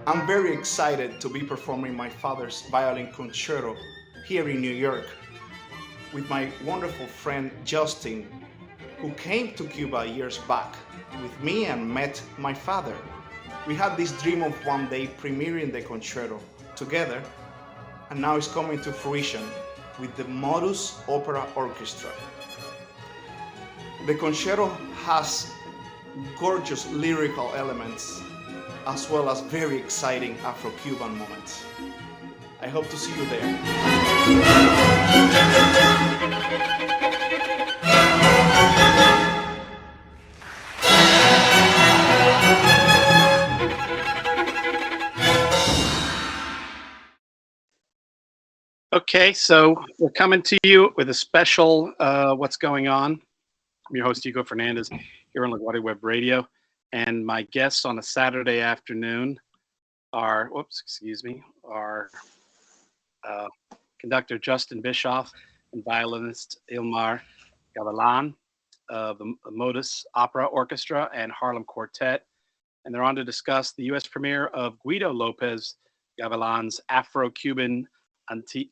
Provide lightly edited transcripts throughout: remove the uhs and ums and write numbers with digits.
I'm very excited to be performing my father's violin concerto here in New York with my wonderful friend Justin, who came to Cuba years back with me and met my father. We had this dream of one day premiering the concerto together, and now it's coming to fruition with the Modus Opera Orchestra. The concerto has gorgeous lyrical elements as well as very exciting Afro-Cuban moments. I hope to see you there. Okay, so we're coming to you with a special What's Going On. I'm your host, Hugo Fernandez, here on LaGuardia Web Radio. And my guests on a Saturday afternoon are, our conductor Justin Bischof and violinist Ilmar Gavilan of the Modus Opera Orchestra and Harlem Quartet. And they're on to discuss the U.S. premiere of Guido Lopez Gavilan's Afro-Cuban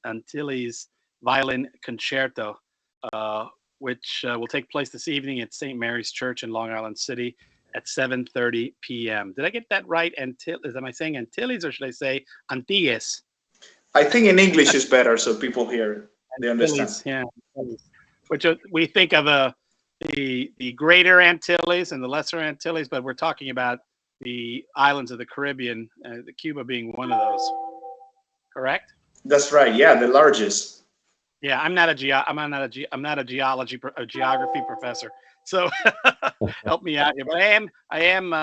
Antilles Violin Concerto, which will take place this evening at St. Mary's Church in Long Island City at 7:30 p.m. Did I get that right? Am I saying Antilles or should I say Antilles? I think in English is better so people hear, they understand. Yeah, which we think of the Greater Antilles and the Lesser Antilles, but we're talking about the islands of the Caribbean, the Cuba being one of those. Correct? That's right. Yeah, the largest. Yeah, I'm not a geography professor, so help me out here. But I am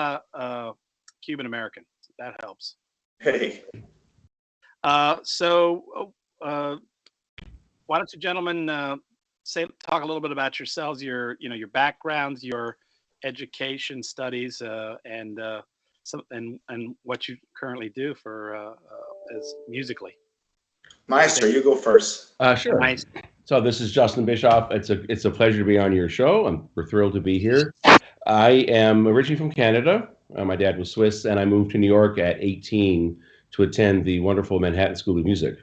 Cuban American. That helps. Hey. So why don't you gentlemen talk a little bit about yourselves, your backgrounds, your education studies, and what you currently do for as musically. Maestro, you go first. Sure. Nice. So this is Justin Bischof. It's a pleasure to be on your show. We're thrilled to be here. I am originally from Canada. My dad was Swiss, and I moved to New York at 18 to attend the wonderful Manhattan School of Music.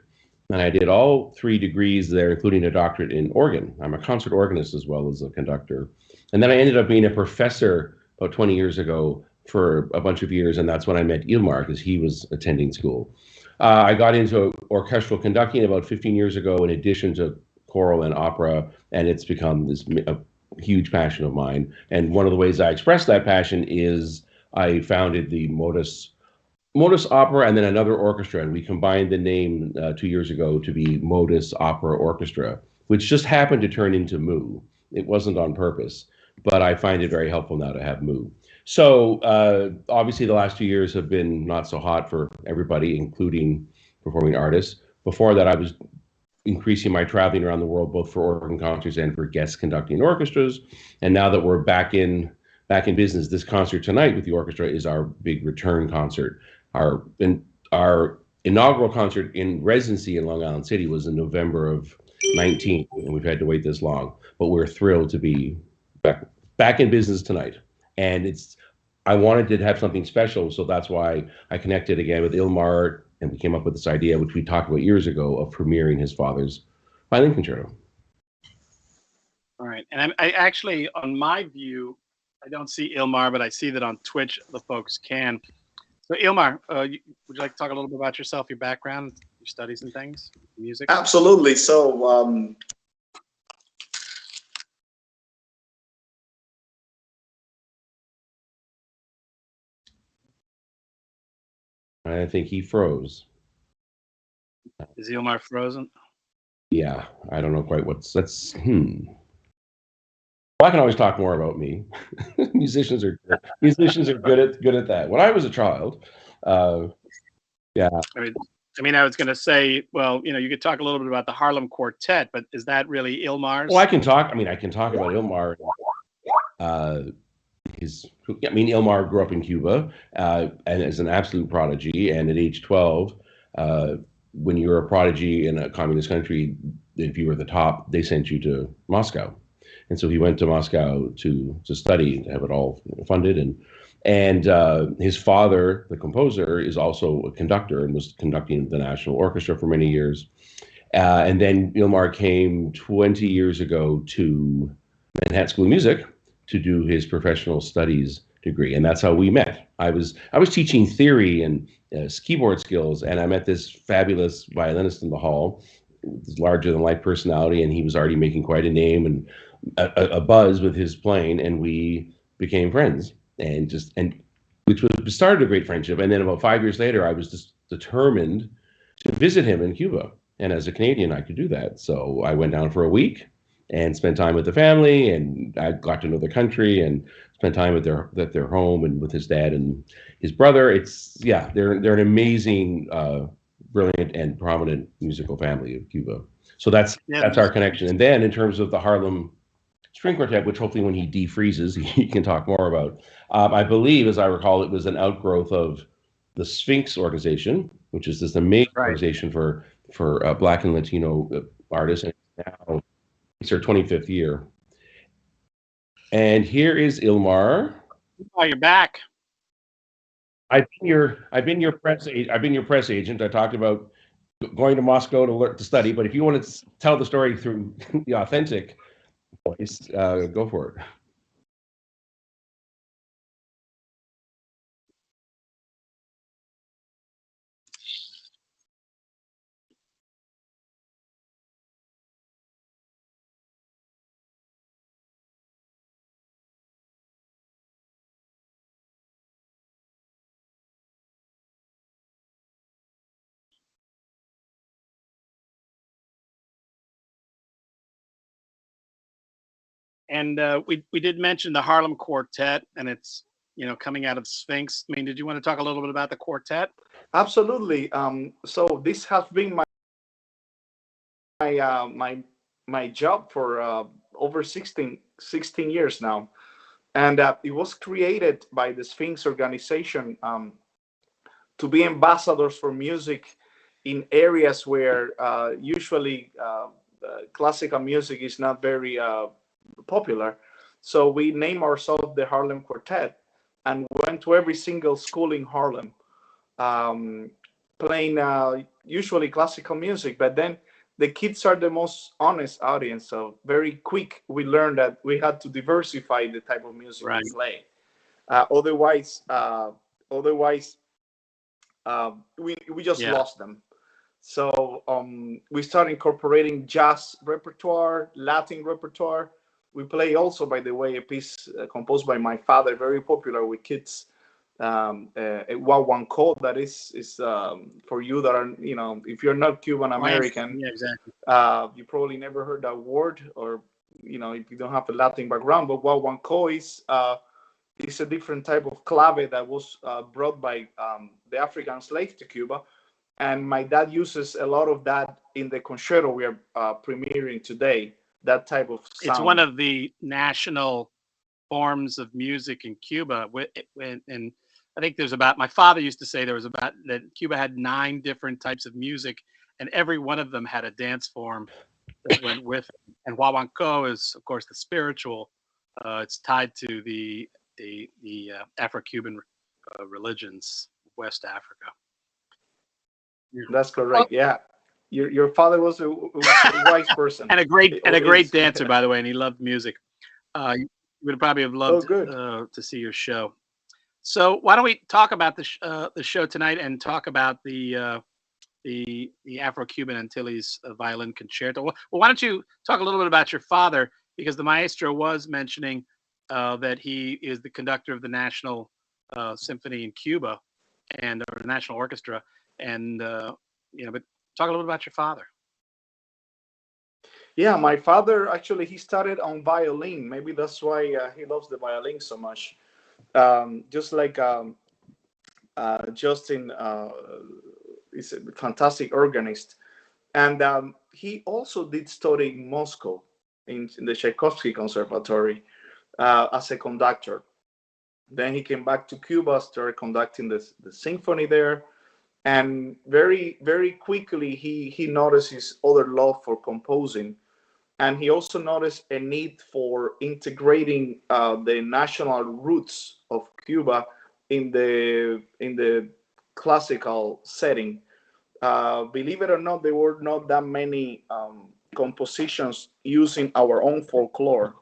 And I did all 3 degrees there, including a doctorate in organ. I'm a concert organist as well as a conductor. And then I ended up being a professor about 20 years ago for a bunch of years, and that's when I met Ilmar, because he was attending school. I got into orchestral conducting about 15 years ago, in addition to choral and opera, and it's become a huge passion of mine. And one of the ways I express that passion is I founded the Modus Opera and then another orchestra, and we combined the name 2 years ago to be Modus Opera Orchestra, which just happened to turn into MOO. It wasn't on purpose, but I find it very helpful now to have MOO. So obviously the last 2 years have been not so hot for everybody, including performing artists. Before that, I was increasing my traveling around the world, both for organ concerts and for guest conducting orchestras. And now that we're back in business, this concert tonight with the orchestra is our big return concert. Our inaugural concert in residency in Long Island City was in November of 19, and we've had to wait this long. But we're thrilled to be back in business tonight. And I wanted to have something special, so that's why I connected again with Ilmar, and we came up with this idea, which we talked about years ago, of premiering his father's violin concerto. All right, and I actually, on my view, I don't see Ilmar, but I see that on Twitch the folks can. So Ilmar, would you like to talk a little bit about yourself, your background, your studies and things, music? Absolutely. So I think he froze. Is Ilmar frozen? Yeah, I don't know quite that's. Well, I can always talk more about me. Musicians are good at that. When I was a child, yeah. I mean, I was going to say, well, you could talk a little bit about the Harlem Quartet, but is that really Ilmar's? Well, I can talk about Ilmar. I mean, Ilmar grew up in Cuba and is an absolute prodigy. And at age 12, when you're a prodigy in a communist country, if you were the top, they sent you to Moscow. And so he went to Moscow to study, to have it all funded. And his father, the composer, is also a conductor and was conducting the National Orchestra for many years. And then Ilmar came 20 years ago to Manhattan School of Music to do his professional studies degree, and that's how we met. I was teaching theory and keyboard skills, and I met this fabulous violinist in the hall, this larger than life personality, and he was already making quite a name and a buzz with his playing, and we became friends, and which started a great friendship. And then about 5 years later, I was just determined to visit him in Cuba, and as a Canadian, I could do that. So I went down for a week and spent time with the family, and I got to know the country and spent time at their home and with his dad and his brother. They're an amazing, brilliant and prominent musical family of Cuba. So that's our connection. And then in terms of the Harlem String Quartet, which hopefully when he defreezes, he can talk more about. I believe, as I recall, it was an outgrowth of the Sphinx organization, which is this amazing organization for Black and Latino artists. And now it's their 25th year. And here is Ilmar. Oh, you're back. I've been your press agent. I talked about going to Moscow to study, but if you want to tell the story through the authentic voice, go for it. And we did mention the Harlem Quartet, and it's coming out of Sphinx. I mean, did you want to talk a little bit about the quartet? Absolutely. So this has been my job for over 16 years now, and it was created by the Sphinx organization to be ambassadors for music in areas where usually classical music is not very popular. So we named ourselves the Harlem Quartet and went to every single school in Harlem, playing usually classical music. But then the kids are the most honest audience. So very quick, we learned that we had to diversify the type of music we play. Otherwise, we just lost them. So we started incorporating jazz repertoire, Latin repertoire. We play also, by the way, a piece composed by my father, very popular with kids, a Guaguancó. That is for you that are, if you're not Cuban American, exactly. You probably never heard that word, or if you don't have a Latin background. But Guaguancó is a different type of clave that was brought by the African slaves to Cuba. And my dad uses a lot of that in the concerto we are premiering today, that type of sound. It's one of the national forms of music in Cuba. And I think my father used to say that Cuba had 9 different types of music, and every one of them had a dance form that went with it. And Guaguancó is, of course, the spiritual. It's tied to the Afro-Cuban religions, West Africa. That's correct. Yeah, your father was a wise person and a great dancer, by the way, and he loved music. You would probably have loved to see your show. So why don't we talk about the show tonight and talk about the Afro-Cuban Antilles violin concerto? Well, why don't you talk a little bit about your father, because the maestro was mentioning that he is the conductor of the National Symphony in Cuba and the National Orchestra. And but talk a little bit about your father. Yeah, my father actually, he started on violin. Maybe that's why he loves the violin so much. Just like Justin is a fantastic organist, and he also did study in Moscow in the Tchaikovsky Conservatory as a conductor. Then he came back to Cuba, started conducting the symphony there, and very quickly he noticed his other love for composing, and he also noticed a need for integrating the national roots of Cuba in the classical setting. Believe it or not, there were not that many compositions using our own folklore,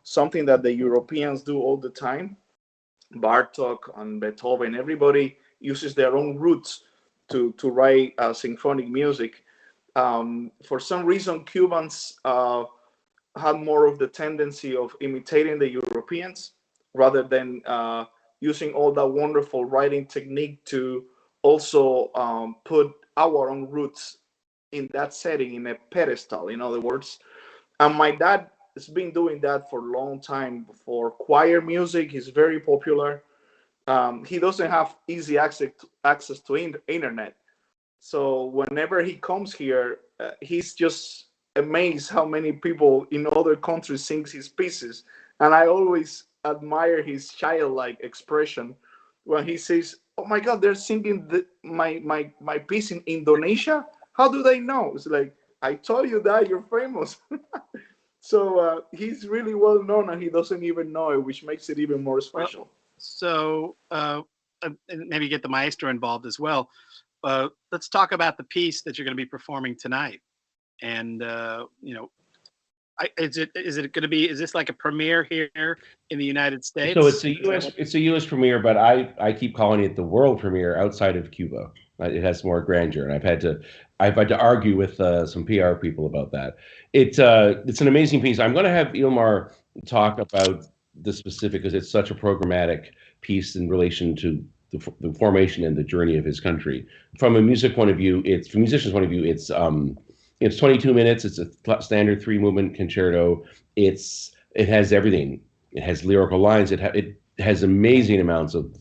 something that the Europeans do all the time. Bartok and Beethoven, everybody uses their own roots to write symphonic music. For some reason, Cubans had more of the tendency of imitating the Europeans rather than using all that wonderful writing technique to also put our own roots in that setting, in a pedestal, in other words. And my dad has been doing that for a long time. For choir music, he's very popular. He doesn't have easy access to internet, so whenever he comes here, he's just amazed how many people in other countries sings his pieces, and I always admire his childlike expression when he says, "Oh my God, they're singing my piece in Indonesia. How do they know?" It's like, I told you that you're famous. So he's really well known, and he doesn't even know it, which makes it even more Well, special. so and maybe get the maestro involved as well. Let's talk about the piece that you're going to be performing tonight. And is it going to be? Is this like a premiere here in the United So it's States? a US it's a US premiere, but I keep calling it the world premiere outside of Cuba. It has more grandeur, and I've had to argue with some PR people about that. It's an amazing piece. I'm going to have Ilmar talk about the specific because it's such a programmatic piece in relation to the formation and the journey of his country. From a music point of view, it's from a musician's point of view, it's 22 minutes. It's a standard three movement concerto. It has everything. It has lyrical lines. It has amazing amounts of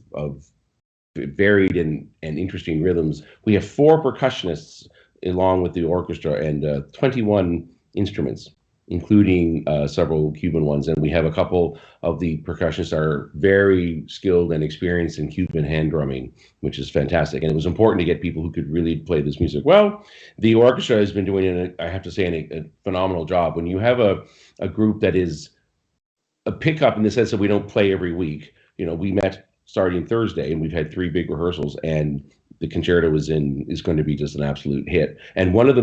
varied and interesting rhythms. We have four percussionists along with the orchestra and 21 instruments, including several Cuban ones. And we have a couple of the percussionists are very skilled and experienced in Cuban hand drumming, which is fantastic. And it was important to get people who could really play this music well. The orchestra has been doing, I have to say, a phenomenal job. When you have a group that is a pickup in the sense that we don't play every week. We met starting Thursday, and we've had three big rehearsals, and the concerto is going to be just an absolute hit. And there are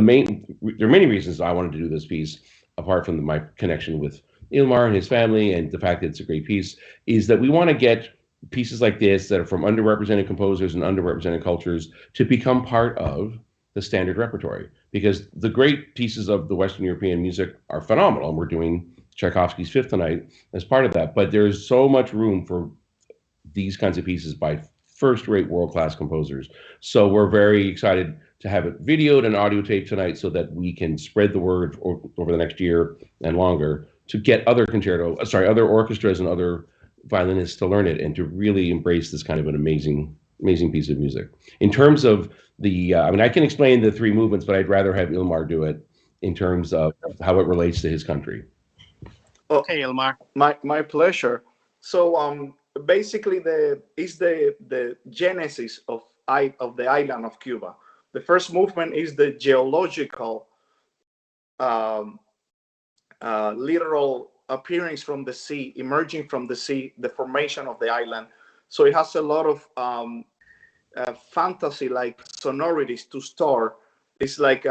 many reasons I wanted to do this piece, apart from my connection with Ilmar and his family, and the fact that it's a great piece, is that we want to get pieces like this that are from underrepresented composers and underrepresented cultures to become part of the standard repertory, because the great pieces of the Western European music are phenomenal, and we're doing Tchaikovsky's Fifth tonight as part of that. But there's so much room for these kinds of pieces by first-rate world-class composers. So we're very excited to have it videoed and audio taped tonight so that we can spread the word over the next year and longer to get other other orchestras and other violinists to learn it and to really embrace this kind of an amazing piece of music. In terms of I can explain the three movements, but I'd rather have Ilmar do it in terms of how it relates to his country. Oh, Okay, Ilmar. my pleasure. So basically the genesis of the island of Cuba. The first movement is the geological um, literal appearance from the sea, emerging from the sea, the formation of the island. So it has a lot of fantasy like sonorities to start. It's like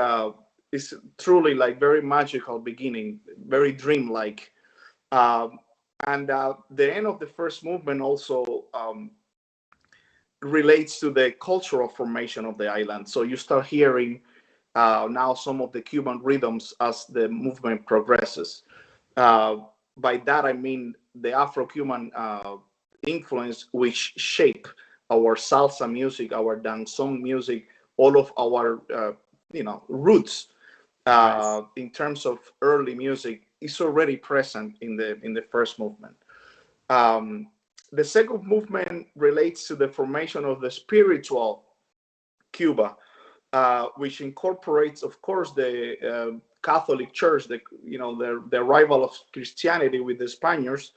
it's truly like very magical beginning, very dreamlike. Um, and the end of the first movement also relates to the cultural formation of the island. So you start hearing now some of the Cuban rhythms as the movement progresses. Uh, by that I mean the Afro-Cuban influence, which shape our salsa music, our danzón music, all of our roots Nice. in terms of early music is already present in the first movement. Um, the second movement relates to the formation of the spiritual Cuba, which incorporates, of course, the Catholic Church, the arrival of Christianity with the Spaniards,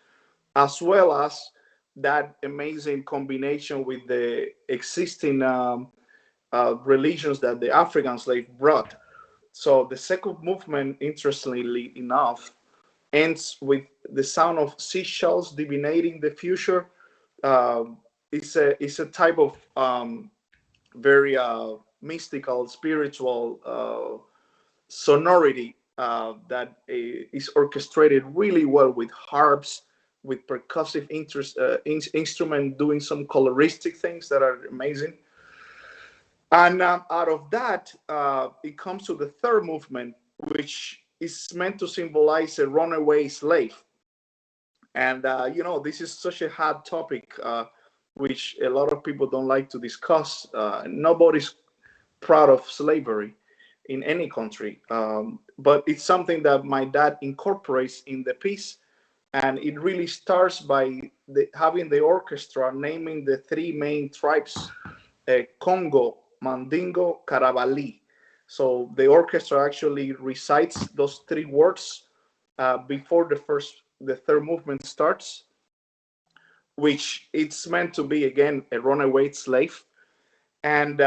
as well as that amazing combination with the existing religions that the African slave brought. So the second movement, interestingly enough, ends with the sound of seashells divinating the future. It's a type of very mystical, spiritual sonority that is orchestrated really well with harps, with percussive instrument doing some coloristic things that are amazing. And out of that, it comes to the third movement, which is meant to symbolize a runaway slave. And this is such a hard topic, which a lot of people don't like to discuss. Nobody's proud of slavery in any country, but it's something that my dad incorporates in the piece, and it really starts by having the orchestra naming the three main tribes: Congo, Mandingo, Karavali. So the orchestra actually recites those three words before the third movement starts, which it's meant to be again a runaway slave. And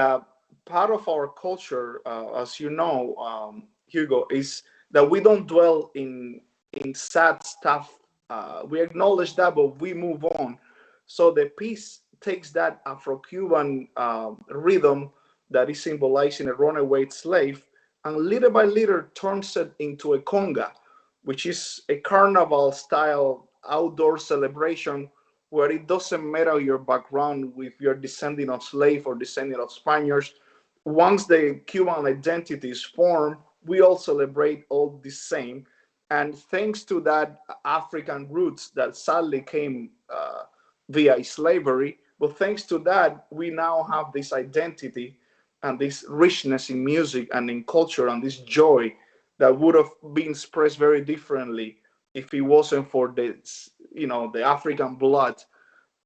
part of our culture, as you know, Hugo, is that we don't dwell in sad stuff. We acknowledge that, but we move on. So the piece takes that Afro-Cuban rhythm that is symbolizing a runaway slave, and little by little turns it into a conga, which is a carnival-style outdoor celebration where it doesn't matter your background, if you're descending of slave or descending of Spaniards. Once the Cuban identity is formed, we all celebrate all the same. And thanks to that African roots that sadly came via slavery, but thanks to that, we now have this identity and this richness in music and in culture and this joy that would have been expressed very differently if it wasn't for the African blood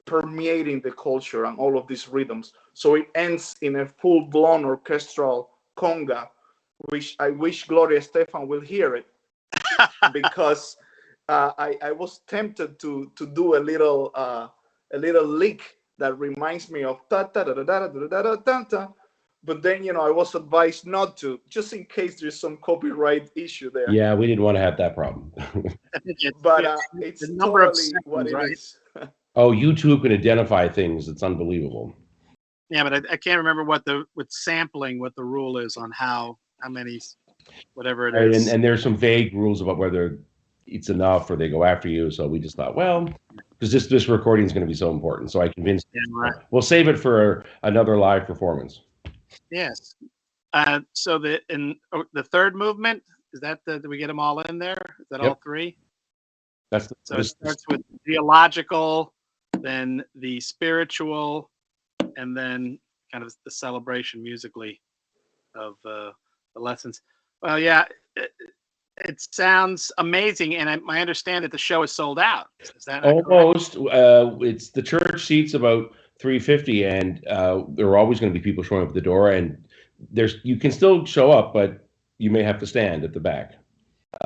permeating the culture and all of these rhythms. So it ends in a full-blown orchestral conga, which I wish Gloria Estefan will hear it, because I was tempted to do a little lick that reminds me of ta ta da da da da da da da da. But then I was advised not to, just in case there's some copyright issue there. Yeah, we didn't want to have that problem. But it's the number of totally what seconds, it right? is. Oh, YouTube can identify things. It's unbelievable. Yeah, but I can't remember what the rule is on how many, whatever it Right, is. and there's some vague rules about whether it's enough or they go after you. So we just thought, well, because this recording is going to be so important. So I convinced right. We'll save it for another live performance. Yes. So the third movement, is that did we get them all in there? Is that all three? That's So it starts with theological, then the spiritual, and then kind of the celebration musically of the lessons. Well, yeah, it sounds amazing, and I understand that the show is sold out. Is that almost? It's the church seats about 350, and there are always going to be people showing up at the door. And you can still show up, but you may have to stand at the back.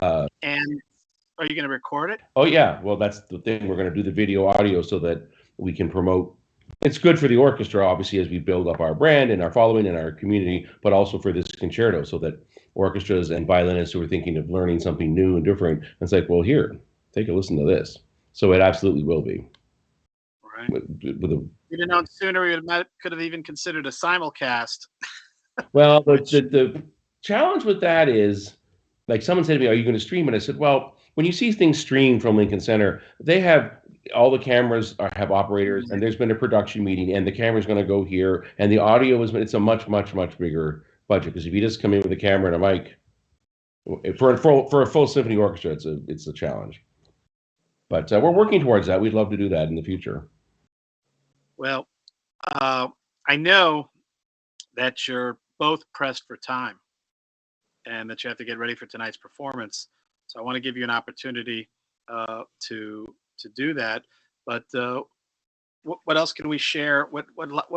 And are you going to record it? Oh yeah, well that's the thing. We're going to do the video audio so that we can promote. It's good for the orchestra, obviously, as we build up our brand and our following in our community, but also for this concerto, so that orchestras and violinists who are thinking of learning something new and different, it's like, well, here, take a listen to this. So it absolutely will be. Right. We'd have known sooner. We could have even considered a simulcast. Well, the challenge with that is, like someone said to me, "Are you going to stream it?" I said, "Well, when you see things streamed from Lincoln Center, they have all the cameras have operators, and there's been a production meeting, and the camera's going to go here, and the audio it's a much bigger budget, because if you just come in with a camera and a mic, for a full symphony orchestra, it's a challenge. But we're working towards that. We'd love to do that in the future. Well, I know that you're both pressed for time, and that you have to get ready for tonight's performance. So I want to give you an opportunity to do that. But what else can we share? What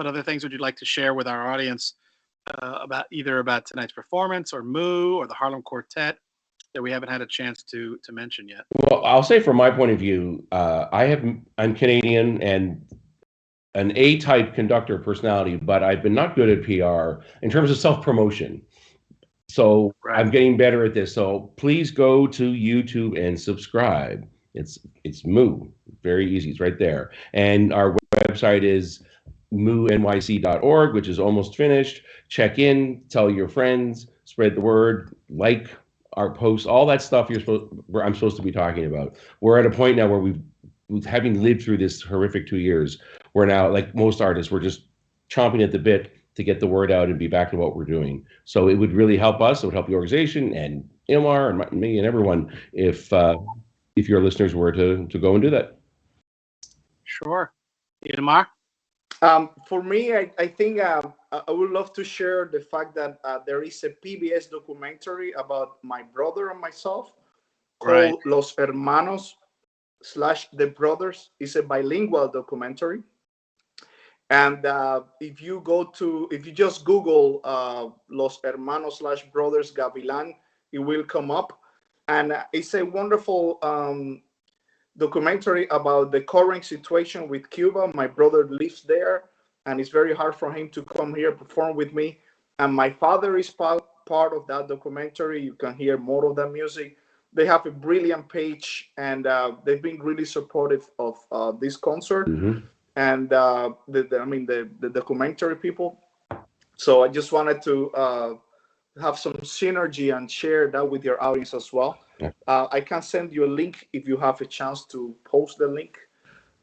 other things would you like to share with our audience about tonight's performance, or Moo, or the Harlem Quartet, that we haven't had a chance to mention yet? Well, I'll say from my point of view, I'm Canadian and an A-type conductor personality, but I've been not good at PR in terms of self-promotion. So Right. I'm getting better at this. So please go to YouTube and subscribe. It's Moo. Very easy. It's right there. And our website is mooNYC.org, which is almost finished. Check in, tell your friends, spread the word, like our posts, all that stuff I'm supposed to be talking about. We're at a point now where having lived through this horrific 2 years, we're now, like most artists, we're just chomping at the bit to get the word out and be back to what we're doing. So it would really help us. It would help the organization and Ilmar and me and everyone if your listeners were to go and do that. Sure. Ilmar? For me, I think I would love to share the fact that there is a PBS documentary about my brother and myself called Los Hermanos / The Brothers. It's a bilingual documentary. And if you just Google Los Hermanos / Brothers Gavilan, it will come up. And it's a wonderful documentary about the current situation with Cuba. My brother lives there, and it's very hard for him to come here perform with me. And my father is part of that documentary. You can hear more of that music. They have a brilliant page, and they've been really supportive of this concert. Mm-hmm. And the documentary people. So I just wanted to have some synergy and share that with your audience as well. I can send you a link if you have a chance to post the link.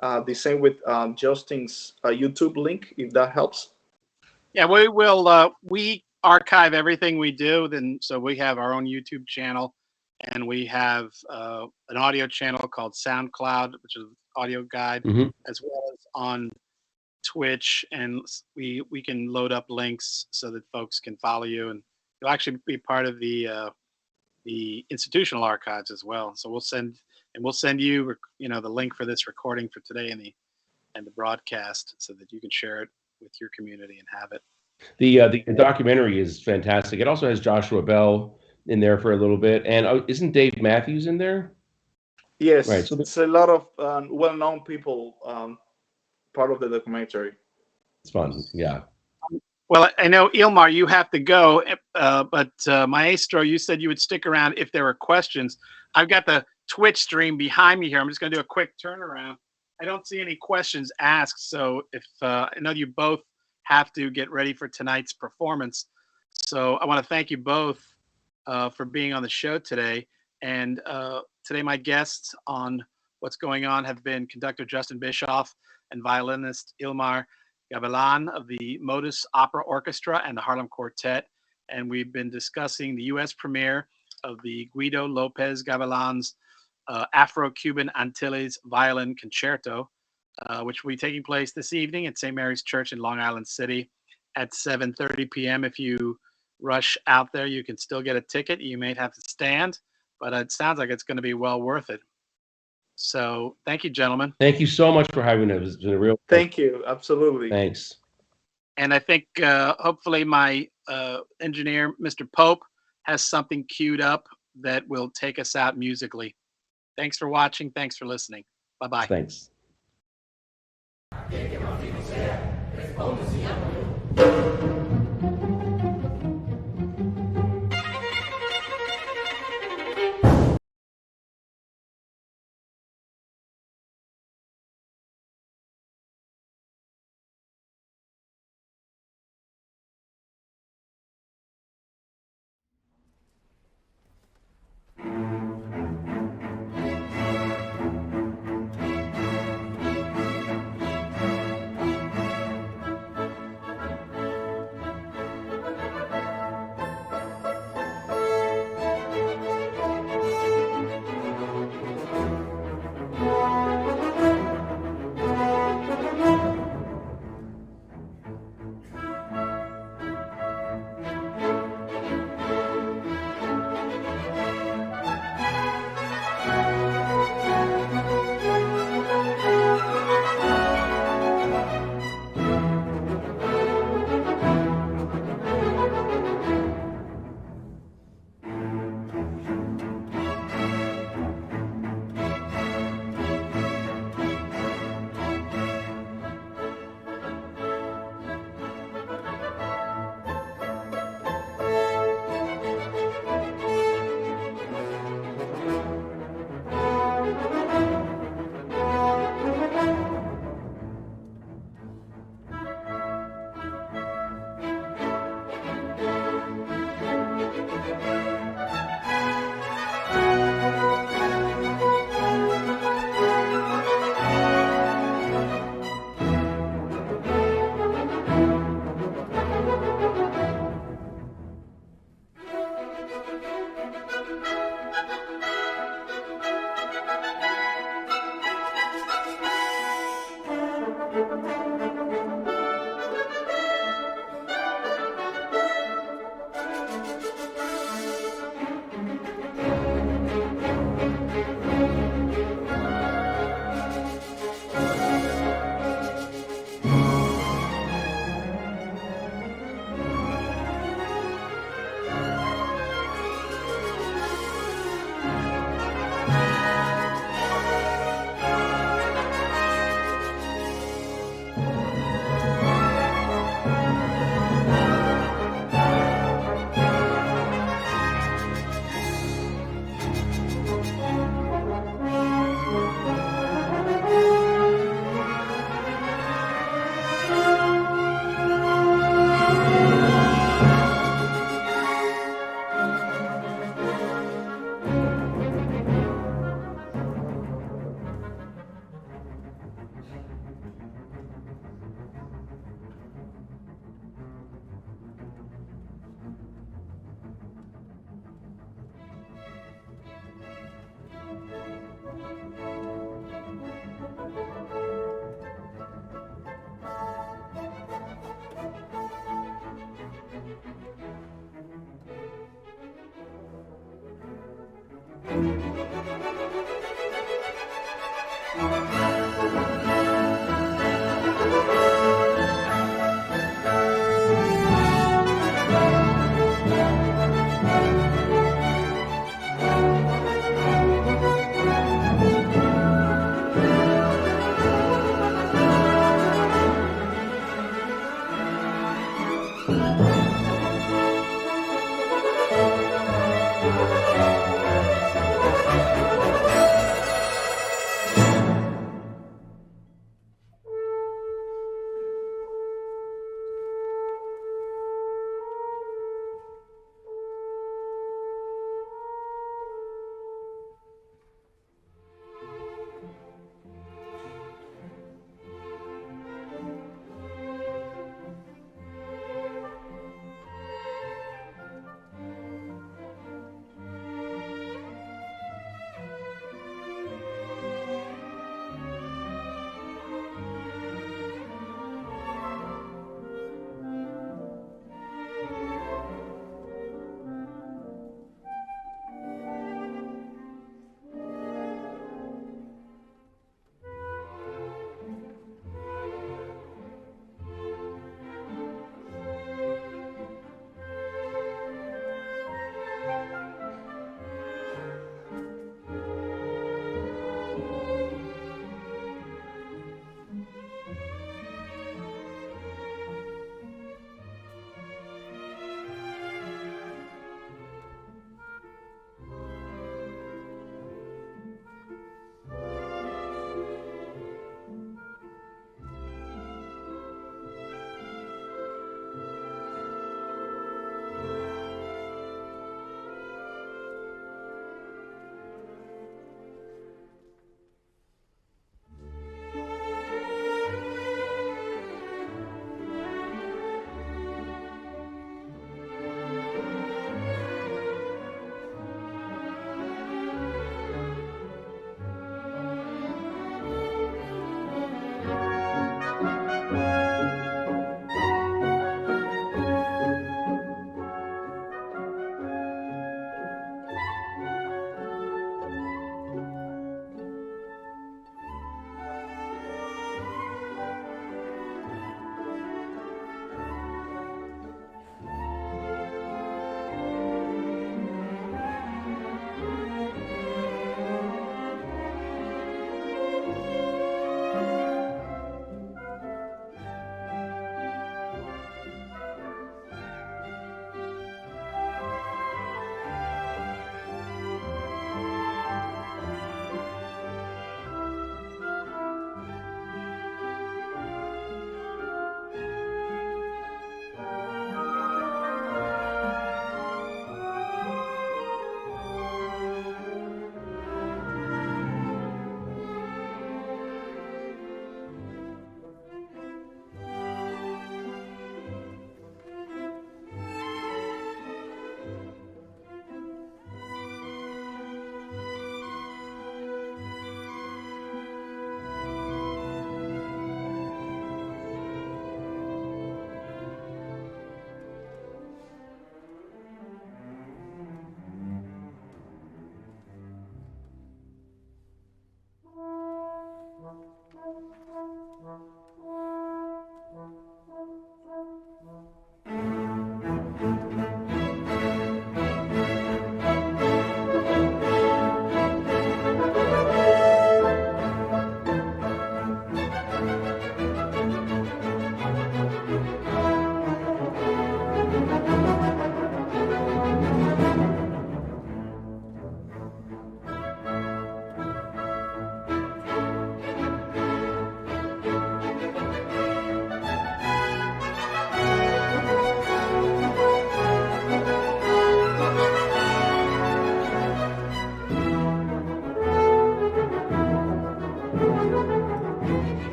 The same with Justin's YouTube link, if that helps. Yeah, we will. We archive everything we do. So we have our own YouTube channel, and we have an audio channel called SoundCloud, which is audio guide, as well as on Twitch, and we can load up links so that folks can follow you, and you'll actually be part of the institutional archives as well. So we'll send you the link for this recording for today and the broadcast, so that you can share it with your community and have it. The documentary is fantastic. It also has Joshua Bell in there for a little bit, and isn't Dave Matthews in there? Yes, right. So it's a lot of well-known people part of the documentary. It's fun, yeah. Well, I know, Ilmar, you have to go, but Maestro, you said you would stick around if there were questions. I've got the Twitch stream behind me here. I'm just going to do a quick turnaround. I don't see any questions asked, so if I know you both have to get ready for tonight's performance. So I want to thank you both for being on the show today. And today my guests on What's Going On have been conductor Justin Bischof and violinist Ilmar Gavilan of the Modus Opera Orchestra and the Harlem Quartet. And we've been discussing the U.S. premiere of the Guido Lopez Gavilan's Afro-Cuban Antilles Violin Concerto, which will be taking place this evening at St. Mary's Church in Long Island City at 7:30 p.m. If you rush out there, you can still get a ticket. You may have to stand, but it sounds like it's going to be well worth it. So thank you, gentlemen. Thank you so much for having us. It's been a real pleasure. Thank you. Absolutely. Thanks. And I think hopefully my engineer, Mr. Pope, has something queued up that will take us out musically. Thanks for watching. Thanks for listening. Bye-bye. Thanks.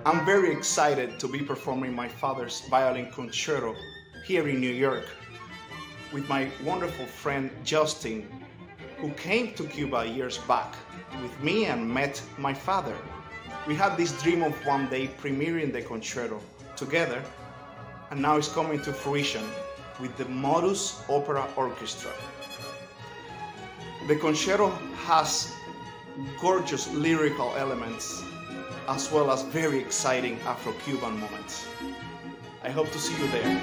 I'm very excited to be performing my father's violin concerto here in New York with my wonderful friend Justin, who came to Cuba years back with me and met my father. We had this dream of one day premiering the concerto together, and now it's coming to fruition with the Modus Opera Orchestra. The concerto has gorgeous lyrical elements as well as very exciting Afro-Cuban moments. I hope to see you there.